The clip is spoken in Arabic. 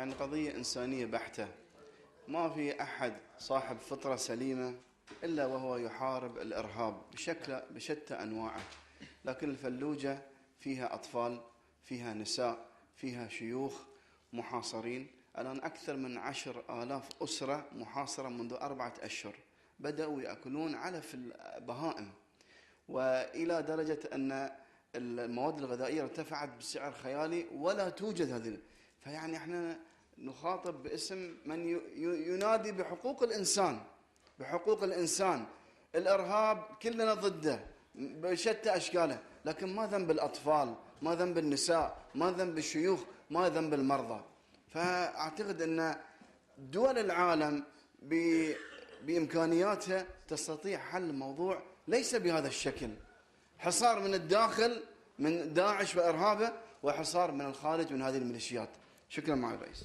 يعني قضية إنسانية بحتة. ما في أحد صاحب فطرة سليمة إلا وهو يحارب الإرهاب بشتى أنواعه. لكن الفلوجة فيها أطفال، فيها نساء، فيها شيوخ محاصرين. الآن أكثر من 10,000 أسرة محاصرة منذ 4 أشهر، بدأوا يأكلون علف البهائم، وإلى درجة أن المواد الغذائية ارتفعت بسعر خيالي ولا توجد هذه. فيعني احنا نخاطب باسم من ينادي بحقوق الإنسان، بحقوق الإنسان. الإرهاب كلنا ضده بشتى أشكاله، لكن ما ذنب الأطفال، ما ذنب النساء، ما ذنب الشيوخ، ما ذنب المرضى؟ فأعتقد أن دول العالم بإمكانياتها تستطيع حل الموضوع ليس بهذا الشكل، حصار من الداخل من داعش وإرهابه، وحصار من الخارج من هذه الميليشيات. شكرا معالي الرئيس.